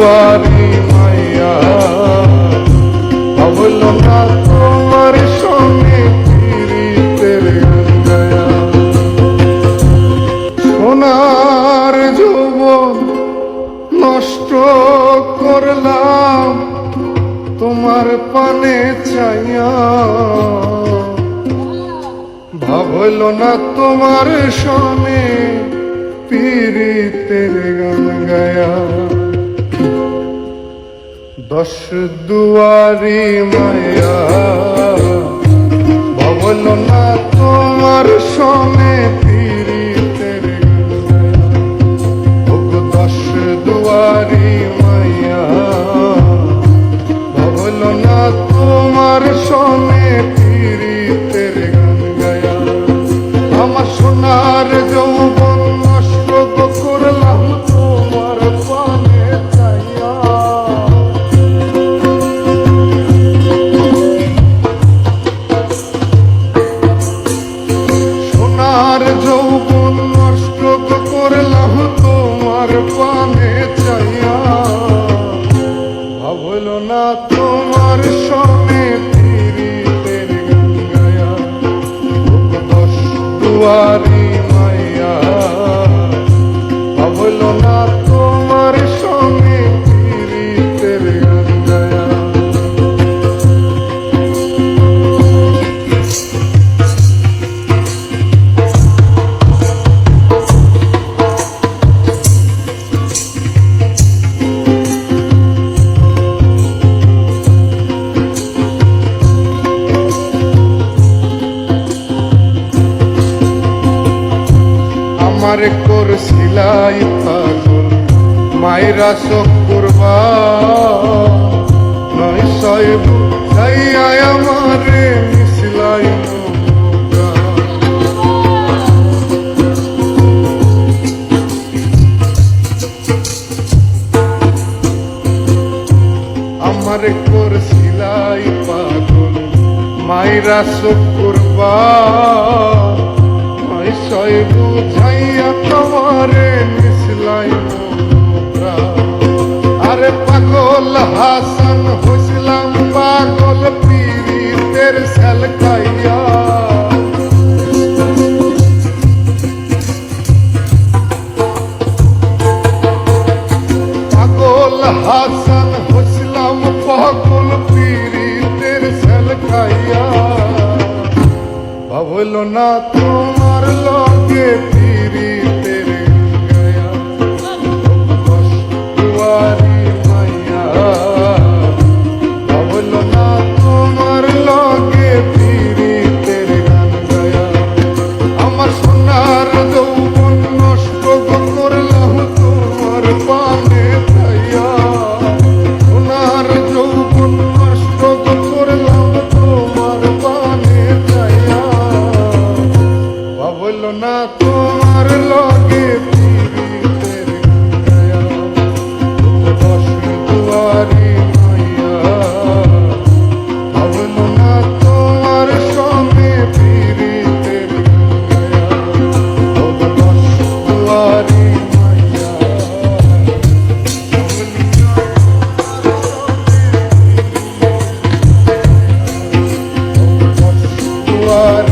দুয়ারি মাইয়া ভাবল না তোমার সঙ্গে পীড়িতের গান গায়া। সোনার যৌবন নষ্ট করলাম তোমার পানে চাইয়া, ভাবল না তোমার সনে পীড়িতের গান গায়া। দশ দুয়ারি মায়া ভাবল না তোমার সনে পীড়িতের গান গায়া। ওগো দশ দুয়ারি মায়া ভাবল না তোমার সনে পীড়িতের গান গায়া। আমার সোনার যৌবন নষ্ট করলাম তোমার পানে চাইয়া, সোনার যৌবন নষ্ট করলাম তোমার পানে চাইয়া, ভাবল না তোমার সনে পীড়িতের গান গায়া। দশ দুয়ারি মাইয়া ভাবল না তোমার সনে পীড়িতের গান গায়া। আমার করছিলাই পাগল মায়েরা শোক করবা, নয় সয়েব যাইয়া আমারে মিশলাই নোংরা। আমার করছিলাই পাগল মায়েরা শোক করবা, সয় বুঝাইয়া তোমারে মিশলাই নোংরা। আরে পাগল হাসান হইছিলাম পাগল পীড়িতের সেল খাইয়া, পাগল হাসান হইছিলাম পাগল পীড়িতের সেল খাইয়া, ভাবল না তোমার লগে পীড়িতের গায়া। দশ দুয়ারি মাইয়া ভাবল না তোমার লগে পীড়িতের গান গায়া। আমার সোনার যৌবন নষ্ট করলাম তোমার পানে চাইয়া, সোনার যৌবন নষ্ট করলাম তোমার পানে চাইয়া, ভাবল না তোমার লগে পীড়িতের গান গায়া। দশ দুয়ারি মাইয়া ভাবল না তোমার সঙ্গে পীড়িতের গান গায়া। দশ দুয়ারি মাইয়া ভাবল না তোমার